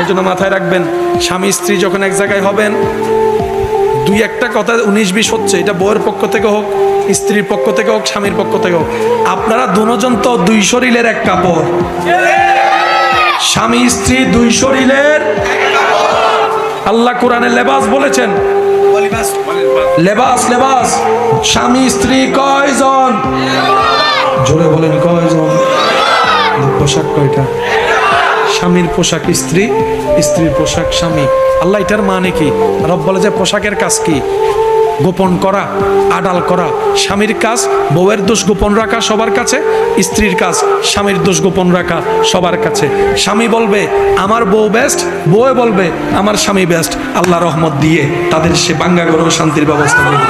সেজন্য মাথায় রাখবেন, স্বামী স্ত্রী যখন এক জায়গায় হবেন, দুই একটা কথা 19-20 হচ্ছে, এটা বউয়ের পক্ষ থেকে হোক, স্ত্রীর পক্ষ থেকে হোক, স্বামীর পক্ষ থেকে হোক, আপনারা দুজন তো দুই শরীরের এক কাপড়। স্বামী স্ত্রী দুই শরীরের, আল্লাহ কোরআনে লেবাস বলেছেন, লেবাস লেবাস। স্বামী স্ত্রী কয়জন? জোরে বলেন কয়জন? পোশাক কয়টা? স্বামীর পোশাক স্ত্রী, স্ত্রীর পোশাক স্বামী। আল্লাহ এটার মানে কি? রব বলে যে পোশাকের কাজ কি? গোপন করা, আড়াল করা। স্বামীর কাজ বউয়ের দোষ গোপন রাখা সবার কাছে, স্ত্রীর কাজ স্বামীর দোষ গোপন রাখা সবার কাছে। স্বামী বলবে আমার বউ বেস্ট, বউ বলবে আমার স্বামী বেস্ট। আল্লাহ রহমত দিয়ে তাদের সে বাঙ্গা গরম শান্তির ব্যবস্থা করবে।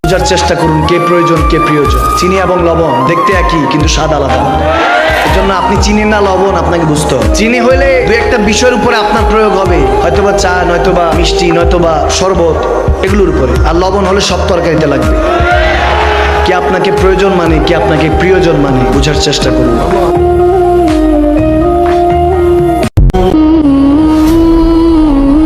বোঝার চেষ্টা করুন কে প্রয়োজন কে প্রিয়জন। চিনি এবং লবণ দেখতে একই কিন্তু স্বাদ আলাদা। এজন্য আপনি চিনি না লবণ আপনাকে বুঝতে হবে। চিনি হইলে দু একটা বিষয়ের উপরে আপনার প্রয়োগ হবে, হয়তোবা চা, নয়তোবা মিষ্টি, নয়তোবা শরবত, এগুলোর উপরে। আর লবণ হলে সব তরকারিতে লাগবে। কে আপনাকে প্রয়োজন মানে, কে আপনাকে প্রিয়জন মানে, বোঝার চেষ্টা করুন। लपे